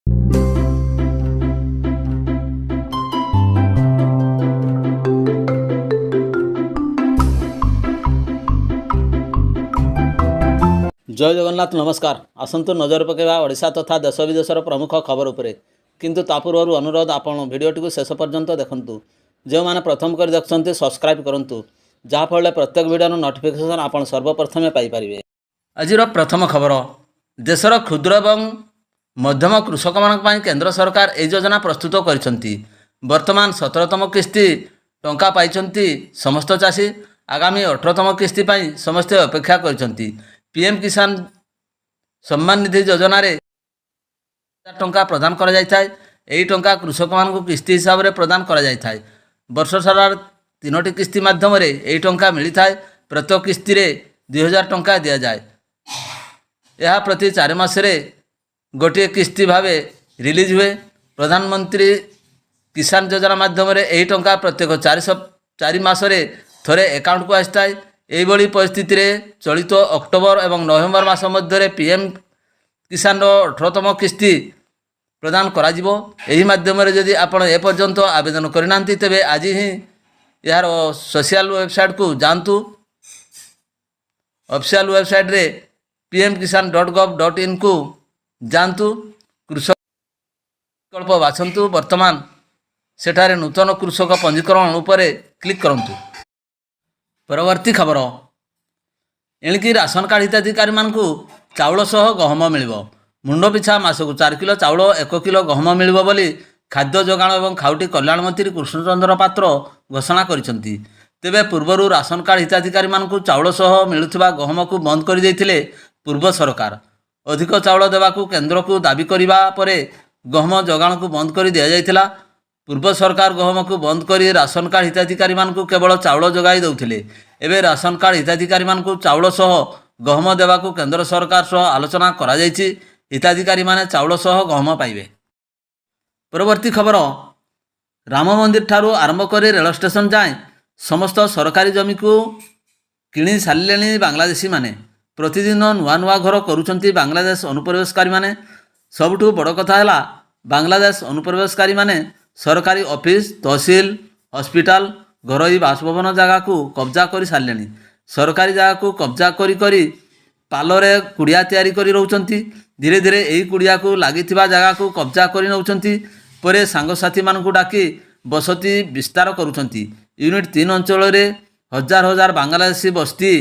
जय जगन्नाथ नमस्कार। आसतु नजर पकेबा ओडिशा तथा देश विदेशर प्रमुख खबर उपरे। किंतु ता पूर्व अनुरोध आपण भिडियोटी को शेष पर्यंत देखंतु। जो माने प्रथम कर देखछन्ते सब्सक्राइब करंतु, जहा फळे प्रत्येक वीडियो नोटिफिकेशन आपण सर्वप्रथमे पाई परिबे। आजिर प्रथम खबर, देशर क्षुद्र एवं मध्यम कृषक मानक पई केंद्र सरकार ए योजना प्रस्तुत करिसंती। वर्तमान 17तम किस्ती टंका पाइछन्ती समस्त चाषी। आगामी 18तम किस्ती पई समस्त अपेक्षा करिसंती। पीएम किसान सम्मान निधि योजना रे टंका प्रदान करा जाय थाय। एही टंका कृषक मानक किस्ती हिसाब रे प्रदान करा जाय थाय। वर्ष सारा 3टी किस्ती माध्यम रे एही टंका मिली थाय। प्रत्येक किस्ती रे 2000 टंका दिया जाय। यह प्रति 4 मास रे गोटे किस्ती भावे रिलीज हुए। प्रधानमंत्री किसान योजना माध्यम रे एही टंका प्रत्येक 4 मास रे थरे अकाउंट को आस्ताय। एभली परिस्थिति रे चलित अक्टोबर एवं नवेम्बर मास मध्य पीएम किसान 18तम किस्ती प्रदान करा जिवो। एही माध्यम रे यदि आपण ए पर्यंत आवेदन करिनांती तेबे आज ही यार सोशल वेबसाइट को जानतु। ऑफिशियल वेबसाइट रे pmkisan.gov.in को जानतु। कृषक विकल्प बाछंतु। वर्तमान सेठारे नूतन कृषक पंजीकरण उपरे क्लिक करंतु। परवर्ती खबर, एणिकी राशन कार्ड हिताधिकारी मानकु चाउल सह गहम मिलिबो। मुंड पिछा मासकु 4 किलो चाउल 1 किलो गहम मिलिबो बोली खाद्य जोगाण एवं खाउटी कल्याण मंत्री कृष्णचंद्र पात्र घोषणा करिसंती। तेबे पूर्वरु राशन कार्ड हिताधिकारी मानकु चाउल सह मिलुथिबा गहम को बंद कर दैथिले पूर्व सरकार। अधिक चाउल देवाकू केंद्र को दाबी करिबा परे गहम जोगाण को बंद कर दिया जायथिला। पूर्व सरकार गहम को बंद करी राशन कार्ड हिताधिकारी मानकु केवल चाउल जोगाई दउथिले। एबे राशन कार्ड हिताधिकारी मानकु चाउल सह गहम देवाकू केंद्र सरकार सह आलोचना करा जायछि। हिताधिकारी माने चाउल सह गहम पाइबे। परवर्ती खबर, राम मंदिर ठारू आरंभ करी रेल स्टेशन जाए समस्त सरकारी जमी को किणी सारिलेनी बांग्लादेशी माने। प्रतिदिन नुआ नुआ घर करूछंती बांग्लादेश अनुप्रवेशकारी माने। सबठू बड़ कथा हैला बांग्लादेश अनुप्रवेशकारी माने सरकारी ऑफिस, तहसील, हॉस्पिटल, घरोई बासभवन जगह को कब्जा कर सारे। सरकारी जगह को कब्जा करी करी पालरे कुड़िया तैयारी करी रहउछंती। धीरे धीरे यही कुड़िया को लागिथिबा जगह को कब्जा करी नउछंती। परे सांगसाथी मानकु डाकी बसती विस्तार करूछंती। यूनिट 3 अंचल रे हजार हजार बांग्लादेशी बस्ती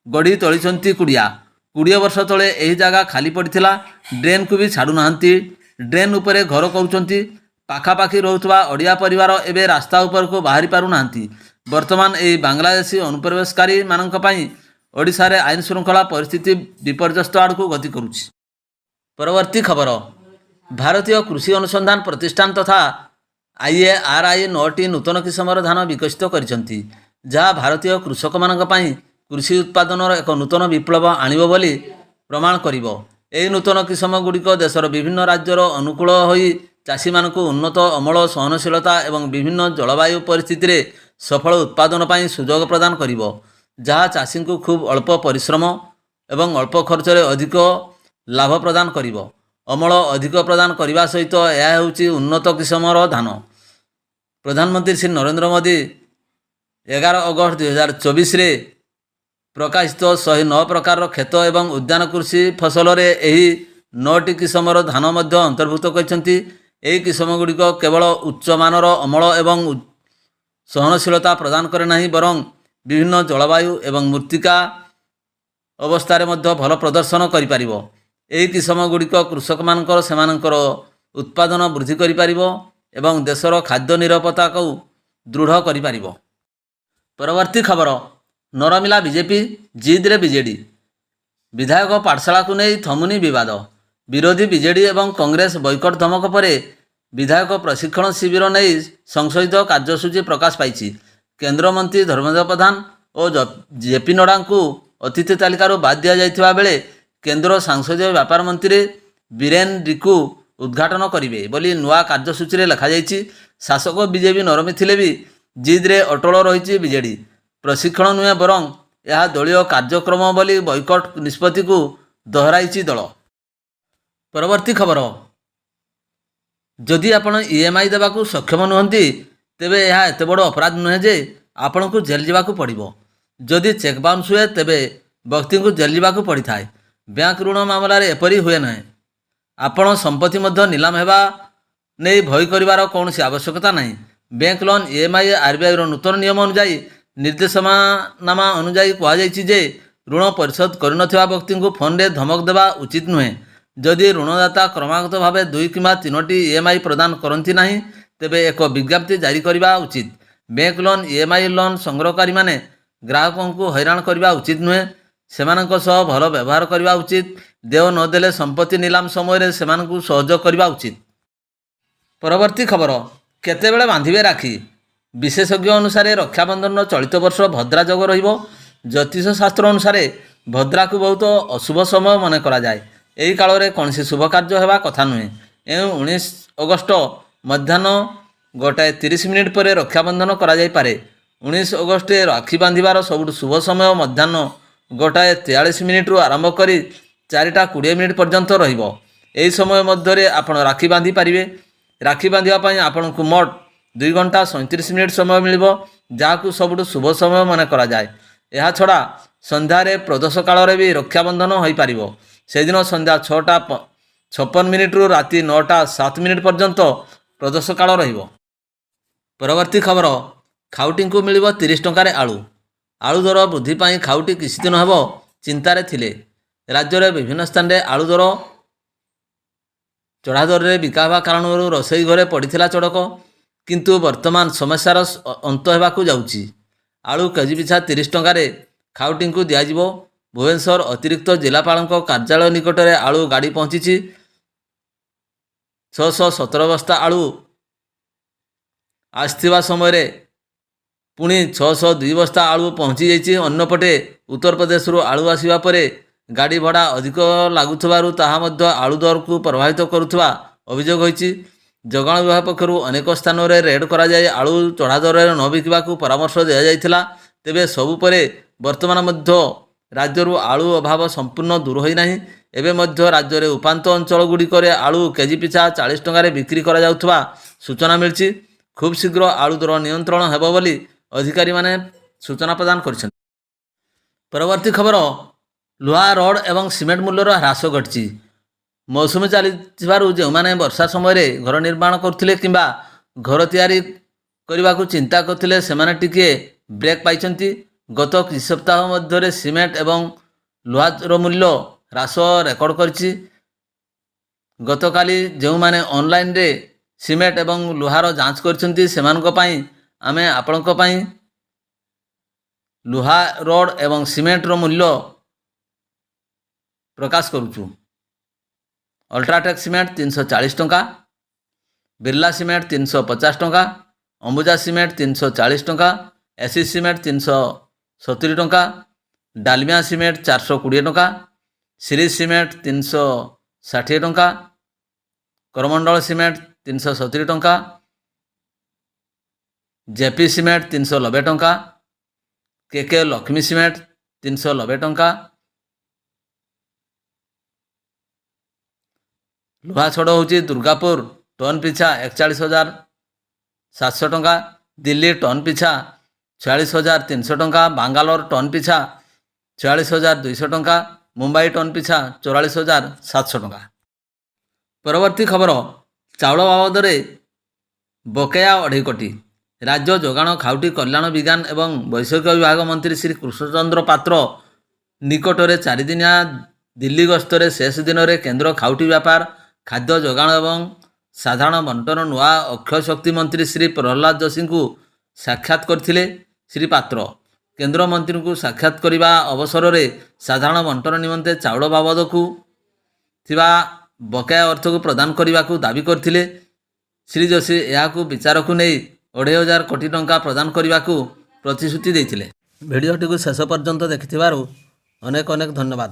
गढ़ी तोलिछंती कुड़िया। 20 वर्ष तले यही जगह खाली पड़िथिला। ड्रेन को भी छाड़ू नाहंती। ड्रेन उपरे घर करूछंती। पाखापाखि रोहुथबा ओडिया परिवार एबे रास्ता ऊपर को बाहरी पारु नाहंती। वर्तमान एही बांग्लादेशी अनुप्रवेशकारी मानक पई ओडिशा रे आईन श्रृंखला परिस्थिति विपर्यस्त आड़ को गति करुछि। परवर्ती खबर, भारतीय कृषि अनुसंधान प्रतिष्ठान तथा IARI 9टी नूतन किस्मर धान विकसित करिसंती, जहाँ भारतीय कृषक मानक पई कृषि उत्पादन एक नूतन विप्लव आनिबो बोली प्रमाण करिवो। एही नूतन किस्म गुड़िक देशर विभिन्न राज्यर अनुकूल होई चाषी मानक उन्नत अमल, सहनशीलता एवं विभिन्न जलवायु परिस्थिति रे सफल उत्पादन पई सुजोग प्रदान करिवो, जहाँ चाषी को खूब अल्प परिश्रम एवं अल्प खर्च रे अधिक लाभ प्रदान करिवो। अमल अधिक प्रदान करने सहित यह होची उन्नत किस्मर धान। प्रधानमंत्री श्री नरेंद्र मोदी 11 अगस्त 2024 रे प्रकाशित 109 प्रकार खेत एवं उद्यान कृषि फसल रे एही 9टी किस्मर धान मध्य अंतर्भुक्त करछंती। एही किस्म गुड़िक केवल उच्च मानर अमल एवं सहनशीलता प्रदान करे नाही, बरं विभिन्न जलवायु एवं मृत्तिका अवस्था मध्य भल प्रदर्शन करि पारिबो। एही किस्म गुड़िक कृषक मानकर सेमानकर उत्पादन वृद्धि करि पारिबो एवं देशर खाद्य निरापत्ता को दृढ़ करि पारिबो। परवर्ती खबर, नरमिला बीजेपी जिद रे बीजेडी। विधायक पाठशाला को नहीं थमुनी विवाद। विरोधी बीजेडी एवं कांग्रेस बॉयकट धमक परे विधायक प्रशिक्षण शिविर नहीं संशोधित कार्यसूची प्रकाश पाई। केंद्र मंत्री धर्मेंद्र प्रधान और जेपी नड्डा को अतिथि तालिकार बाद दिया जाइथिबा बेले केंद्र संसदीय व्यापार मंत्री बीरेन रिकु उद्घाटन करेंगे बोली नुआ कार्यसूची रे लिखा जाइछि। शासक बीजेपी नरमी थिले भी जिद रे अटल रही बीजेडी। प्रशिक्षण नुहे बरं यह दलीय कार्यक्रम बोली बॉयकट निष्पत्ति को दोहराई दल। परवर्ती खबर, ଯଦି ଆପଣ EMI ଦେବାକୁ ସକ୍ଷମ ନୁହନ୍ତି ତେବେ ଏହା ଏତେ ବଡ଼ ଅପରାଧ ନୁହେଁ ଯେ ଆପଣଙ୍କୁ ଜେଲ୍ ଯିବାକୁ ପଡ଼ିବ। ଯଦି ଚେକ୍ ବାଉନ୍ସ ହୁଏ ତେବେ ବ୍ୟକ୍ତିଙ୍କୁ ଜେଲ୍ ଯିବାକୁ ପଡ଼ିଥାଏ। ବ୍ୟାଙ୍କ ଋଣ ମାମଲାରେ ଏପରି ହୁଏ ନାହିଁ। ଆପଣ ସମ୍ପତ୍ତି ମଧ୍ୟ ନିଲାମ ହେବା ନେଇ ଭୟ କରିବାର କୌଣସି ଆବଶ୍ୟକତା ନାହିଁ। ବ୍ୟାଙ୍କ ଲୋନ୍ EMI RBIର ନୂତନ ନିୟମ ଅନୁଯାୟୀ ନିର୍ଦ୍ଦେଶନାମା ଅନୁଯାୟୀ କୁହାଯାଇଛି ଯେ ଋଣ ପରିଶୋଧ କରିନଥିବା ବ୍ୟକ୍ତିଙ୍କୁ ଫୋନ୍ରେ ଧମକ ଦେବା ଉଚିତ ନୁହେଁ। ଯଦି ଋଣଦାତା କ୍ରମାଗତ ଭାବେ 2 କିମ୍ବା 3ଟି EMI ପ୍ରଦାନ କରନ୍ତି ନାହିଁ ତେବେ ଏକ ବିଜ୍ଞପ୍ତି ଜାରି କରିବା ଉଚିତ। ବ୍ୟାଙ୍କ ଲୋନ୍ EMI ଲୋନ୍ ସଂଗ୍ରହକାରୀମାନେ ଗ୍ରାହକଙ୍କୁ ହଇରାଣ କରିବା ଉଚିତ ନୁହେଁ। ସେମାନଙ୍କ ସହ ଭଲ ବ୍ୟବହାର କରିବା ଉଚିତ। ଦେୟ ନଦେଲେ ସମ୍ପତ୍ତି ନିଲାମ ସମୟରେ ସେମାନଙ୍କୁ ସହଯୋଗ କରିବା ଉଚିତ। ପରବର୍ତ୍ତୀ ଖବର, କେତେବେଳେ ବାନ୍ଧିବେ ରାକ୍ଷୀ? ବିଶେଷଜ୍ଞ ଅନୁସାରେ ରକ୍ଷାବନ୍ଧନର ଚଳିତ ବର୍ଷ ଭଦ୍ରା ଯୋଗ ରହିବ। ଜ୍ୟୋତିଷ ଶାସ୍ତ୍ର ଅନୁସାରେ ଭଦ୍ରାକୁ ବହୁତ ଅଶୁଭ ସମୟ ମନେ କରାଯାଏ। ଏହି କାଳରେ କୌଣସି ଶୁଭ କାର୍ଯ୍ୟ ହେବା କଥା ନୁହେଁ। ଏଣୁ 19 ଅଗଷ୍ଟ ମଧ୍ୟାହ୍ନ 1:30 ପରେ ରକ୍ଷାବନ୍ଧନ କରାଯାଇପାରେ। 19 ଅଗଷ୍ଟରେ ରାକ୍ଷୀ ବାନ୍ଧିବାର ସବୁଠୁ ଶୁଭ ସମୟ ମଧ୍ୟାହ୍ନ 1:43ରୁ ଆରମ୍ଭ କରି 4:20 ପର୍ଯ୍ୟନ୍ତ ରହିବ। ଏହି ସମୟ ମଧ୍ୟରେ ଆପଣ ରାକ୍ଷୀ ବାନ୍ଧି ପାରିବେ। ରାକ୍ଷୀ ବାନ୍ଧିବା ପାଇଁ ଆପଣଙ୍କୁ ମୋଟ 2 ଘଣ୍ଟା 37 ମିନିଟ୍ ସମୟ ମିଳିବ, ଯାହାକୁ ସବୁଠୁ ଶୁଭ ସମୟ ମନେ କରାଯାଏ। ଏହାଛଡ଼ା ସନ୍ଧ୍ୟାରେ ପ୍ରଦୋଷ କାଳରେ ବି ରକ୍ଷାବନ୍ଧନ ହୋଇପାରିବ। ସେଦିନ ସନ୍ଧ୍ୟା 6:56ରୁ ରାତି 9:07 ପର୍ଯ୍ୟନ୍ତ ପ୍ରଦୋଷ କାଳ ରହିବ। ପରବର୍ତ୍ତୀ ଖବର, ଖାଉଟିଙ୍କୁ ମିଳିବ 30 ଟଙ୍କାରେ ଆଳୁ। ଆଳୁ ଦର ବୃଦ୍ଧି ପାଇଁ ଖାଉଟି କିଛିଦିନ ହେବ ଚିନ୍ତାରେ ଥିଲେ। ରାଜ୍ୟରେ ବିଭିନ୍ନ ସ୍ଥାନରେ ଆଳୁ ଦର ଚଢ଼ା ଦରରେ ବିକା ହେବା କାରଣରୁ ରୋଷେଇ ଘରେ ପଡ଼ିଥିଲା ଚଡ଼କ। କିନ୍ତୁ ବର୍ତ୍ତମାନ ସମସ୍ୟାର ଅନ୍ତ ହେବାକୁ ଯାଉଛି। ଆଳୁ କେଜି ପିଛା 30 ଟଙ୍କାରେ ଖାଉଟିଙ୍କୁ ଦିଆଯିବ। ଭୁବନେଶ୍ୱର ଅତିରିକ୍ତ ଜିଲ୍ଲାପାଳଙ୍କ କାର୍ଯ୍ୟାଳୟ ନିକଟରେ ଆଳୁ ଗାଡ଼ି ପହଞ୍ଚିଛି। 617 ବସ୍ତା ଆଳୁ ଆସିଥିବା ସମୟରେ ପୁଣି 602 ବସ୍ତା ଆଳୁ ପହଞ୍ଚି ଯାଇଛି। ଅନ୍ୟପଟେ ଉତ୍ତରପ୍ରଦେଶରୁ ଆଳୁ ଆସିବା ପରେ ଗାଡ଼ି ଭଡ଼ା ଅଧିକ ଲାଗୁଥିବାରୁ ତାହା ମଧ୍ୟ ଆଳୁ ଦରକୁ ପ୍ରଭାବିତ କରୁଥିବା ଅଭିଯୋଗ ହୋଇଛି। ଯୋଗାଣ ବିଭାଗ ପକ୍ଷରୁ ଅନେକ ସ୍ଥାନରେ ରେଡ୍ କରାଯାଇ ଆଳୁ ଚଢ଼ା ଦରରେ ନ ବିକିବାକୁ ପରାମର୍ଶ ଦିଆଯାଇଥିଲା। ତେବେ ସବୁ ପରେ ବର୍ତ୍ତମାନ ମଧ୍ୟ ରାଜ୍ୟରୁ ଆଳୁ ଅଭାବ ସମ୍ପୂର୍ଣ୍ଣ ଦୂର ହୋଇନାହିଁ। ଏବେ ମଧ୍ୟ ରାଜ୍ୟରେ ଉପାନ୍ତ ଅଞ୍ଚଳଗୁଡ଼ିକରେ ଆଳୁ କେଜି ପିଛା 40 ଟଙ୍କାରେ ବିକ୍ରି କରାଯାଉଥିବା ସୂଚନା ମିଳିଛି। ଖୁବ୍ ଶୀଘ୍ର ଆଳୁ ଦର ନିୟନ୍ତ୍ରଣ ହେବ ବୋଲି ଅଧିକାରୀମାନେ ସୂଚନା ପ୍ରଦାନ କରିଛନ୍ତି। ପରବର୍ତ୍ତୀ ଖବର, ଲୁହା, ରଡ୍ ଏବଂ ସିମେଣ୍ଟ ମୂଲ୍ୟର ହ୍ରାସ ଘଟିଛି। ମୌସୁମୀ ଚାଲିଥିବାରୁ ଯେଉଁମାନେ ବର୍ଷା ସମୟରେ ଘର ନିର୍ମାଣ କରୁଥିଲେ କିମ୍ବା ଘର ତିଆରି କରିବାକୁ ଚିନ୍ତା କରୁଥିଲେ ସେମାନେ ଟିକିଏ ବ୍ରେକ୍ ପାଇଛନ୍ତି। ଗତ କିଛି ସପ୍ତାହ ମଧ୍ୟରେ ସିମେଣ୍ଟ ଏବଂ ଲୁହାର ମୂଲ୍ୟ ହ୍ରାସ ରେକର୍ଡ କରିଛି। ଗତକାଲି ଯେଉଁମାନେ ଅନଲାଇନରେ ସିମେଣ୍ଟ ଏବଂ ଲୁହାର ଯାଞ୍ଚ କରିଛନ୍ତି ସେମାନଙ୍କ ପାଇଁ ଆମେ ଆପଣଙ୍କ ପାଇଁ ଲୁହା, ରଡ୍ ଏବଂ ସିମେଣ୍ଟର ମୂଲ୍ୟ ପ୍ରକାଶ କରୁଛୁ। ଅଲ୍ଟ୍ରାଟେକ୍ ସିମେଣ୍ଟ 340 ଟଙ୍କା, ବିର୍ଲା ସିମେଣ୍ଟ 350 ଟଙ୍କା, ଅମ୍ବୁଜା ସିମେଣ୍ଟ 340 ଟଙ୍କା, ଏସି ସିମେଣ୍ଟ 370 ଟଙ୍କା, ଡାଲମିଆ ସିମେଣ୍ଟ 420 ଟଙ୍କା, ସିରିଜ ସିମେଣ୍ଟ 360 ଟଙ୍କା, କରମଣ୍ଡଳ ସିମେଣ୍ଟ 370 ଟଙ୍କା, ଜେପି ସିମେଣ୍ଟ 390 ଟଙ୍କା, କେକେ ଲକ୍ଷ୍ମୀ ସିମେଣ୍ଟ 390 ଟଙ୍କା, ଲୁହା ଛଡ଼ ହେଉଛି ଦୁର୍ଗାପୁର ଟନ୍ ପିଛା 41,700 ଟଙ୍କା, ଦିଲ୍ଲୀ ଟନ୍ ପିଛା 46,300 ଟଙ୍କା, ବାଙ୍ଗାଲୋର ଟନ୍ ପିଛା 46,200 ଟଙ୍କା, ମୁମ୍ବାଇ ଟନ୍ ପିଛା 44,700 ଟଙ୍କା। ପରବର୍ତ୍ତୀ ଖବର, ଚାଉଳ ବାବଦରେ ବକେୟା 2.5 କୋଟି। ରାଜ୍ୟ ଯୋଗାଣ, ଖାଉଟି କଲ୍ୟାଣ, ବିଜ୍ଞାନ ଏବଂ ବୈଷୟିକ ବିଭାଗ ମନ୍ତ୍ରୀ ଶ୍ରୀ କୃଷ୍ଣଚନ୍ଦ୍ର ପାତ୍ର ନିକଟରେ 4 ଦିନିଆ ଦିଲ୍ଲୀ ଗସ୍ତରେ ଶେଷ ଦିନରେ କେନ୍ଦ୍ର ଖାଉଟି ବ୍ୟାପାର, ଖାଦ୍ୟ ଯୋଗାଣ ଏବଂ ସାଧାରଣ ବଣ୍ଟନ ନୂଆ ଅକ୍ଷୟ ଶକ୍ତି ମନ୍ତ୍ରୀ ଶ୍ରୀ ପ୍ରହ୍ଲାଦ ଯୋଶୀଙ୍କୁ ସାକ୍ଷାତ କରିଥିଲେ। ଶ୍ରୀ ପାତ୍ର କେନ୍ଦ୍ରମନ୍ତ୍ରୀଙ୍କୁ ସାକ୍ଷାତ କରିବା ଅବସରରେ ସାଧାରଣ ବଣ୍ଟନ ନିମନ୍ତେ ଚାଉଳ ବାବଦକୁ ଥିବା ବକେୟା ଅର୍ଥକୁ ପ୍ରଦାନ କରିବାକୁ ଦାବି କରିଥିଲେ। ଶ୍ରୀ ଯୋଶୀ ଏହାକୁ ବିଚାରକୁ ନେଇ 2,500 କୋଟି ଟଙ୍କା ପ୍ରଦାନ କରିବାକୁ ପ୍ରତିଶ୍ରୁତି ଦେଇଥିଲେ। ଭିଡ଼ିଓଟିକୁ ଶେଷ ପର୍ଯ୍ୟନ୍ତ ଦେଖିଥିବାରୁ ଅନେକ ଧନ୍ୟବାଦ।